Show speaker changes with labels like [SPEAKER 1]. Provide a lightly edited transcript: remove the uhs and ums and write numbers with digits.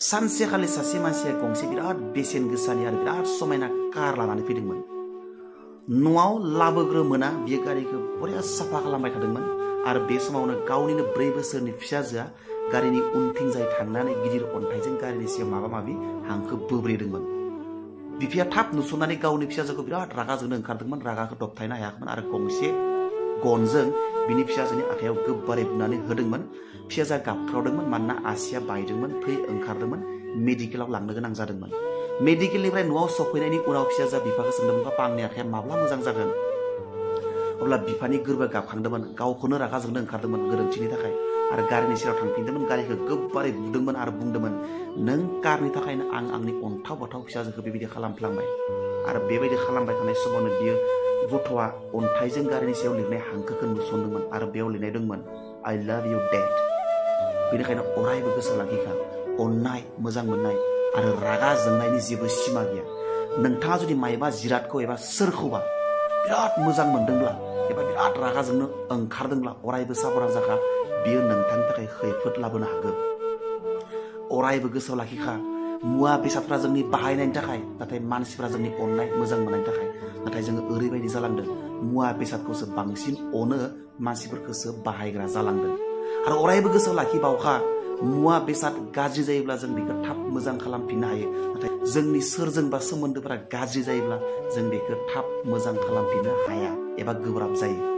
[SPEAKER 1] सानसेखालि सासे मानसिया गंसे बिराद बेसेन गोसानि आरो बिराद समायना कार लानानै फैदोंमोन। न'आव लाबोग्रोमोना बियो गारिखौ बरिया साफा खालामबाय थादोंमोन आरो बे समावनो गावनिनो 4 बोसोरनि फिसाजोआ गारिनि उनथिंजाय थांनानै गिदिर अन्थाइजों गारिनि सायाव माबा माबि हांखो बोब्रेदोंमोन। बिफाया थाब नुसननानै गावनि फिसाजोखौ बिराद रागा जोंनो ओंखारदोंमोन, रागाखौ दबथायनो हायाखैमोन आरो गंसे गनजों बिनि फिसाजोनि आखायाव गोबारै बुनानै होदोंमोन। फिसाजोआ गाबख्रावदोंमोन मानोना आसिया बायदोंमोन, थै ओंखारदोंमोन, मेडिकेलाव लांनो गोनां जादोंमोन। मेडिकेलनिफ्राय न'आव सफैनायनि उनाव फिसाजोआ बिफाखौ सोंदोंमोन, पापा आंनि आखाया माब्ला मोजां जागोन? अब्ला बिफानि गोरबोआ गाबखांदोंमोन, गावखौनो रागा जोंनो ओंखारदोंमोन गोरोन्थिनि थाखाय आरो गारिनि सेराव थांफिनदोंमन, गारिखौ गोबारै बुदोंमोन आरो बुंदोंमोन, नों कारनि थाखायनो आं आंनि अन्थाव बाथाव फिसाजोखौ बेबायदि खालामफ्लांबाय। आरो बेबायदि खालामबाय थानाय समावनो बियो गथ'आ अन्थाइजों गारिनि सायाव लिरनाय हांखोखौ नुसनदोंमोन आरो बेयाव लिरनाय दंमोन, I love you dad। बेनिखायनो अरायबो गोसोआव लाखिखा, अननाय, मोजां मोननाय आरो रागा जोंनायनि जेबो सिमा गैया। नोंथाङा जुदि मायबा जिरादखौ एबा सोरखौबा बिराद मोजां मोनदोंब्ला एबा बिराद रागा जोंनो ओंखारदोंब्ला अरायबो साबधान जाखा, बियो नोंथांनि थाखाय खैफोद लाबोनो हागौ। अरायबो गोसोआव लाखिखा, मुवा बेसादफ्रा जोंनि बाहायनायनि थाखाय, नाथाय मानसिफ्रा जोंनि अननाय मोजां मोननायनि थाखाय। नाथाय जोङो ओरैबायदि जालांदों, मुवा बेसादखौसो बांसिन अनो, मानसिफोरखौसो बाहायग्रा जालांदों। आरो अरायबो गोसोआव लाखिबावखा, मुवा बेसाद गाज्रि जायोब्ला जों बेखौ थाब मोजां खालामफिननो हायो, नाथाय जोंनि सोरजोंबा सोमोन्दोफोरा गाज्रि जायोब्ला जों बेखौ थाब मोजां खालामफिननो हाया एबा गोब्राब जायो।